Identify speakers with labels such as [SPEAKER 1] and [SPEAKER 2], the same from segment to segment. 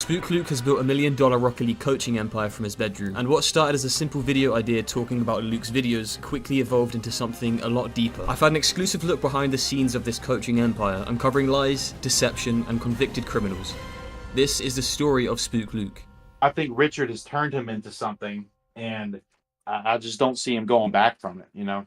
[SPEAKER 1] Sp77ch Luke has built $1 million Rocket League coaching empire from his bedroom, and what started as a simple video idea talking about Luke's videos quickly evolved into something a lot deeper. I've had an exclusive look behind the scenes of this coaching empire, uncovering lies, deception, and convicted criminals. This is the story of Sp77ch Luke.
[SPEAKER 2] I think Richard has turned him into something, and I just don't see him going back from it, you know?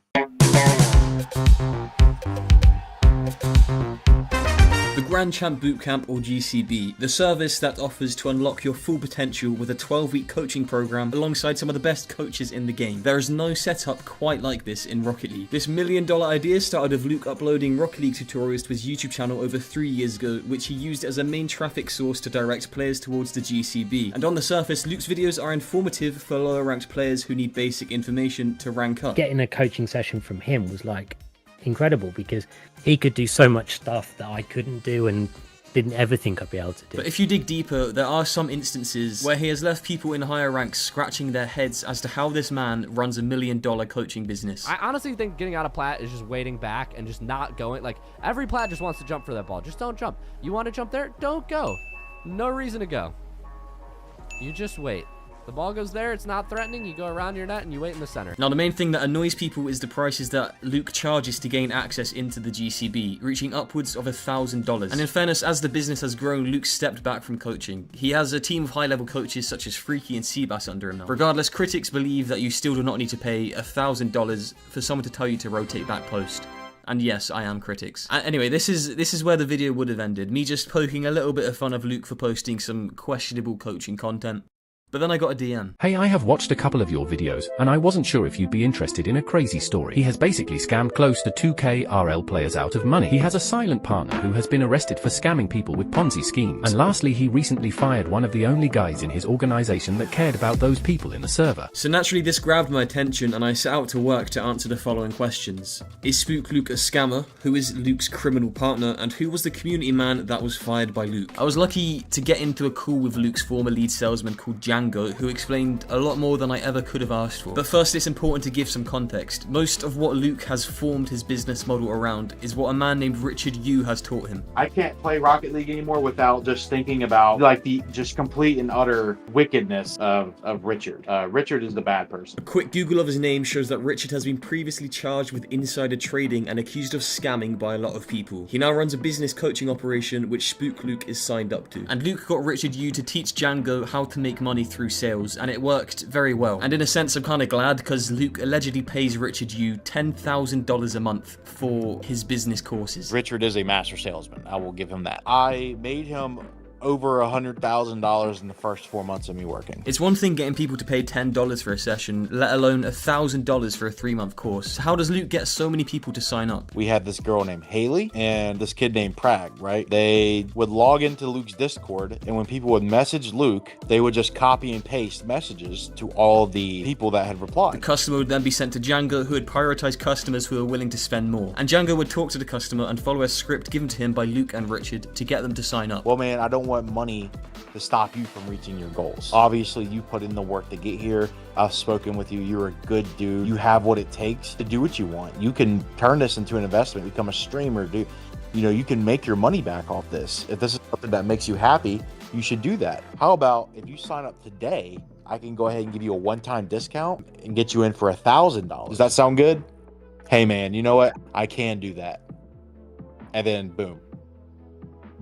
[SPEAKER 1] The Grand Champ Bootcamp, or GCB, the service that offers to unlock your full potential with a 12-week coaching program alongside some of the best coaches in the game. There is no setup quite like this in Rocket League. This $1 million idea started with Luke uploading Rocket League tutorials to his YouTube channel over 3 years ago, which he used as a main traffic source to direct players towards the GCB. And on the surface, Luke's videos are informative for lower ranked players who need basic information to rank up.
[SPEAKER 3] Getting a coaching session from him was like incredible, because he could do so much stuff that I couldn't do and didn't ever think I'd be able to do.
[SPEAKER 1] But if you dig deeper, there are some instances where he has left people in higher ranks scratching their heads as to how this man runs a $1 million coaching business.
[SPEAKER 4] I honestly think getting out of plat is just waiting back and just not going. Like, every plat just wants to jump for that ball. Just don't jump. You want to jump there? Don't go. No reason to go. You just wait. The ball goes there, it's not threatening, you go around your net and you wait in the center.
[SPEAKER 1] Now, the main thing that annoys people is the prices that Luke charges to gain access into the GCB, reaching upwards of $1,000. And in fairness, as the business has grown, Luke stepped back from coaching. He has a team of high-level coaches such as Freaky and Seabass under him now. Regardless, critics believe that you still do not need to pay $1,000 for someone to tell you to rotate back post. And yes, I am critics. Anyway, this is where the video would have ended. Me just poking a little bit of fun of Luke for posting some questionable coaching content. But then I got a DM.
[SPEAKER 5] Hey, I have watched a couple of your videos, and I wasn't sure if you'd be interested in a crazy story. He has basically scammed close to 2K RL players out of money. He has a silent partner who has been arrested for scamming people with Ponzi schemes. And lastly, he recently fired one of the only guys in his organization that cared about those people in the server.
[SPEAKER 1] So naturally this grabbed my attention and I set out to work to answer the following questions. Is Sp77ch Luke a scammer? Who is Luke's criminal partner? And who was the community man that was fired by Luke? I was lucky to get into a call with Luke's former lead salesman called Django, who explained a lot more than I ever could have asked for. But first, it's important to give some context. Most of what Luke has formed his business model around is what a man named Richard Yu has taught him.
[SPEAKER 2] I can't play Rocket League anymore without just thinking about like the just complete and utter wickedness of Richard. Richard is the bad person.
[SPEAKER 1] A quick Google of his name shows that Richard has been previously charged with insider trading and accused of scamming by a lot of people. He now runs a business coaching operation which Sp77ch Luke is signed up to. And Luke got Richard Yu to teach Django how to make money through sales, and it worked very well. And in a sense, I'm kind of glad, because Luke allegedly pays Richard Yu $10,000 a month for his business courses.
[SPEAKER 2] Richard is a master salesman. I will give him that. I made him over $100,000 in the first 4 months of me working.
[SPEAKER 1] It's one thing getting people to pay $10 for a session, let alone $1,000 for a 3-month course. How does Luke get so many people to sign up?
[SPEAKER 2] We had this girl named Haley and this kid named Prag, right? They would log into Luke's Discord, and when people would message Luke, they would just copy and paste messages to all the people that had replied.
[SPEAKER 1] The customer would then be sent to Django, who would prioritize customers who are willing to spend more. And Django would talk to the customer and follow a script given to him by Luke and Richard to get them to sign up.
[SPEAKER 2] Well, man, I don't want money to stop you from reaching your goals. Obviously, you put in the work to get here. I've spoken with you. You're a good dude. You have what it takes to do what you want. You can turn this into an investment, become a streamer, you know, you can make your money back off this. If this is something that makes you happy, you should do that. How about if you sign up today, I can go ahead and give you a one-time discount and get you in for $1,000. Does that sound good? Hey man, you know what? I can do that. And then boom,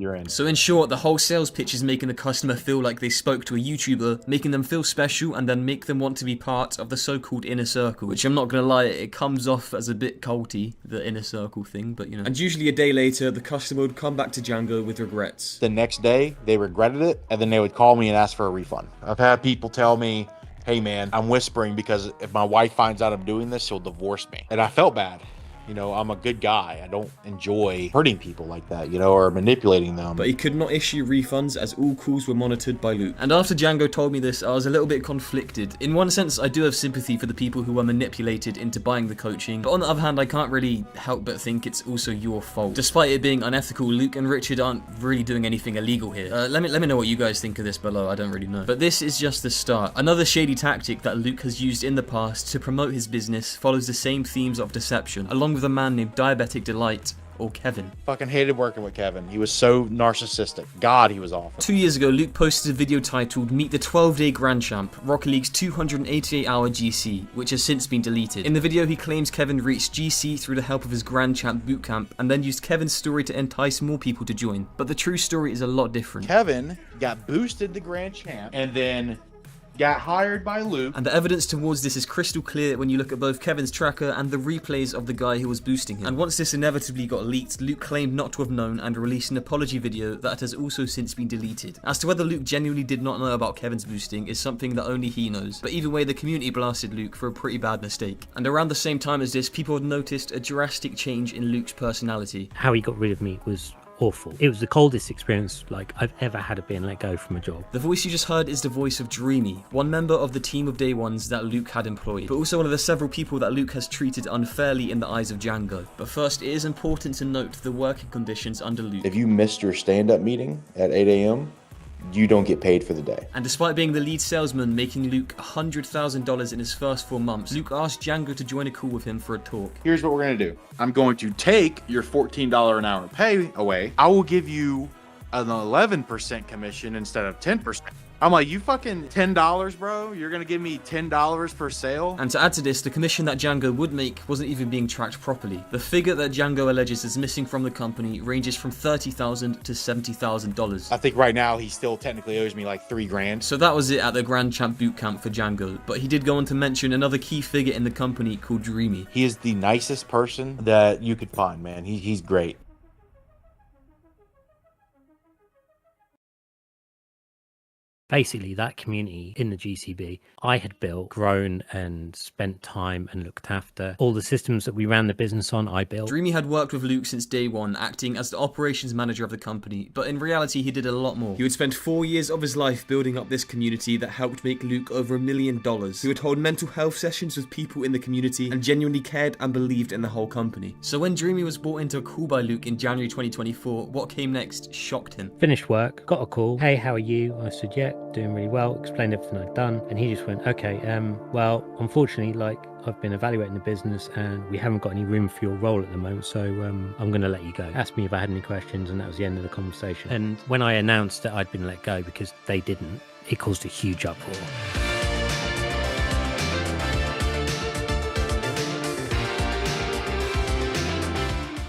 [SPEAKER 2] you're in.
[SPEAKER 1] So in short, the whole sales pitch is making the customer feel like they spoke to a YouTuber, making them feel special, and then make them want to be part of the so-called inner circle, which I'm not gonna lie, it comes off as a bit culty, the inner circle thing, but you know. And usually a day later, the customer would come back to Django with regrets.
[SPEAKER 2] The next day, they regretted it, and then they would call me and ask for a refund. I've had people tell me, hey man, I'm whispering because if my wife finds out I'm doing this, she'll divorce me. And I felt bad. You know, I'm a good guy. I don't enjoy hurting people like that, you know, or manipulating them.
[SPEAKER 1] But he could not issue refunds as all calls were monitored by Luke. And after Django told me this, I was a little bit conflicted. In one sense, I do have sympathy for the people who were manipulated into buying the coaching. But on the other hand, I can't really help but think it's also your fault. Despite it being unethical, Luke and Richard aren't really doing anything illegal here. Let me know what you guys think of this below. I don't really know. But this is just the start. Another shady tactic that Luke has used in the past to promote his business follows the same themes of deception, along with a man named Diabetic Delight, or Kevin.
[SPEAKER 2] Fucking hated working with Kevin. He was so narcissistic. God, he was awful.
[SPEAKER 1] 2 years ago, Luke posted a video titled Meet the 12-Day Grand Champ, Rocket League's 288-hour GC, which has since been deleted. In the video, he claims Kevin reached GC through the help of his Grand Champ bootcamp, and then used Kevin's story to entice more people to join. But the true story is a lot different.
[SPEAKER 2] Kevin got boosted to Grand Champ, and then got hired by Luke.
[SPEAKER 1] And the evidence towards this is crystal clear when you look at both Kevin's tracker and the replays of the guy who was boosting him. And once this inevitably got leaked, Luke claimed not to have known and released an apology video that has also since been deleted. As to whether Luke genuinely did not know about Kevin's boosting is something that only he knows. But either way, the community blasted Luke for a pretty bad mistake. And around the same time as this, people had noticed a drastic change in Luke's personality.
[SPEAKER 3] How he got rid of me was awful. It was the coldest experience like I've ever had of being let go from a job.
[SPEAKER 1] The voice you just heard is the voice of Dreamy, one member of the team of day ones that Luke had employed, but also one of the several people that Luke has treated unfairly in the eyes of Django. But first, it is important to note the working conditions under Luke.
[SPEAKER 2] If you missed your stand-up meeting at 8 a.m., you don't get paid for the day.
[SPEAKER 1] And despite being the lead salesman, making Luke $100,000 in his first 4 months, Luke asked Django to join a call with him for a talk.
[SPEAKER 2] Here's what we're gonna do. I'm going to take your $14 an hour pay away. I will give you an 11% commission instead of 10%. I'm like, you fucking $10, bro? You're gonna give me $10 per sale?
[SPEAKER 1] And to add to this, the commission that Django would make wasn't even being tracked properly. The figure that Django alleges is missing from the company ranges from $30,000 to $70,000.
[SPEAKER 2] I think right now he still technically owes me like $3,000.
[SPEAKER 1] So that was it at the Grand Champ bootcamp for Django, but he did go on to mention another key figure in the company called Dreamy.
[SPEAKER 2] He is the nicest person that you could find, man. He's great.
[SPEAKER 3] Basically, that community in the GCB, I had built, grown, and spent time and looked after. All the systems that we ran the business on, I built.
[SPEAKER 1] Dreamy had worked with Luke since day one, acting as the operations manager of the company, but in reality, he did a lot more. He would spend 4 years of his life building up this community that helped make Luke over $1 million. He would hold mental health sessions with people in the community and genuinely cared and believed in the whole company. So when Dreamy was brought into a call by Luke in January 2024, what came next shocked him.
[SPEAKER 3] Finished work, got a call. Hey, how are you? I said, yeah, doing really well. Explained everything I'd done. And he just went, okay, well, unfortunately, like, I've been evaluating the business and we haven't got any room for your role at the moment, so I'm going to let you go. Asked me if I had any questions, and that was the end of the conversation. And when I announced that I'd been let go because they didn't, it caused a huge uproar.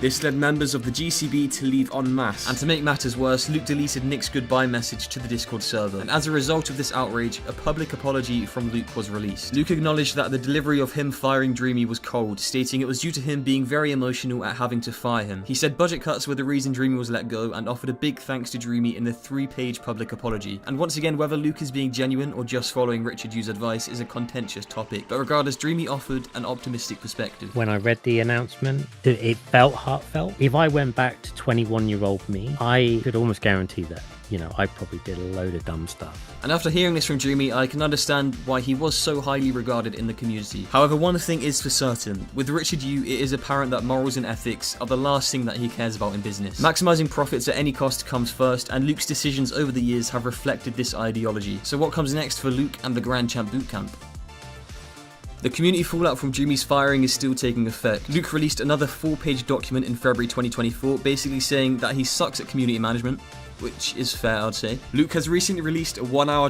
[SPEAKER 1] This led members of the GCB to leave en masse, and to make matters worse, Luke deleted Nick's goodbye message to the Discord server, and as a result of this outrage, a public apology from Luke was released. Luke acknowledged that the delivery of him firing Dreamy was cold, stating it was due to him being very emotional at having to fire him. He said budget cuts were the reason Dreamy was let go, and offered a big thanks to Dreamy in the 3-page public apology. And once again, whether Luke is being genuine or just following Richard Yu's advice is a contentious topic, but regardless, Dreamy offered an optimistic perspective.
[SPEAKER 3] When I read the announcement, it felt heartfelt. If I went back to 21-year-old me, I could almost guarantee that, you know, I probably did a load of dumb stuff.
[SPEAKER 1] And after hearing this from Dreamy, I can understand why he was so highly regarded in the community. However, one thing is for certain. With Richard Yu, it is apparent that morals and ethics are the last thing that he cares about in business. Maximizing profits at any cost comes first, and Luke's decisions over the years have reflected this ideology. So what comes next for Luke and the Grand Champ Bootcamp? The community fallout from Dreamy's firing is still taking effect. Luke released another 4-page document in February 2024, basically saying that he sucks at community management, which is fair, I'd say. Luke has recently released a 1 hour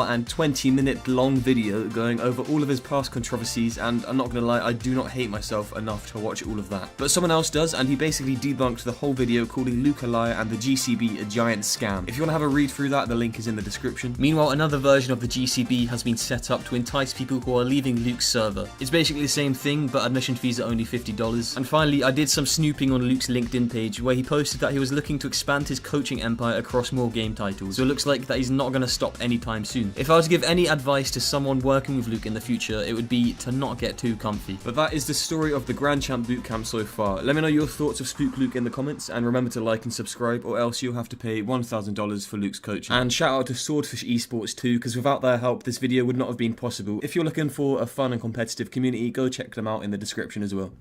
[SPEAKER 1] and 20 minute long video going over all of his past controversies, and I'm not gonna lie, I do not hate myself enough to watch all of that. But someone else does, and he basically debunked the whole video, calling Luke a liar and the GCB a giant scam. If you wanna have a read through that, the link is in the description. Meanwhile, another version of the GCB has been set up to entice people who are leaving Luke's server. It's basically the same thing, but admission fees are only $50. And finally, I did some snooping on Luke's LinkedIn page, where he posted that he was looking to expand his coaching empire across more game titles. So it looks like that he's not gonna stop anytime soon. If I was to give any advice to someone working with Luke in the future, it would be to not get too comfy. But that is the story of the Grand Champ Bootcamp so far. Let me know your thoughts of Spook Luke in the comments, and remember to like and subscribe, or else you'll have to pay $1,000 for Luke's coaching. And shout out to Swordfish Esports too, because without their help, this video would not have been possible. If you're looking for a fun and competitive community, go check them out in the description as well.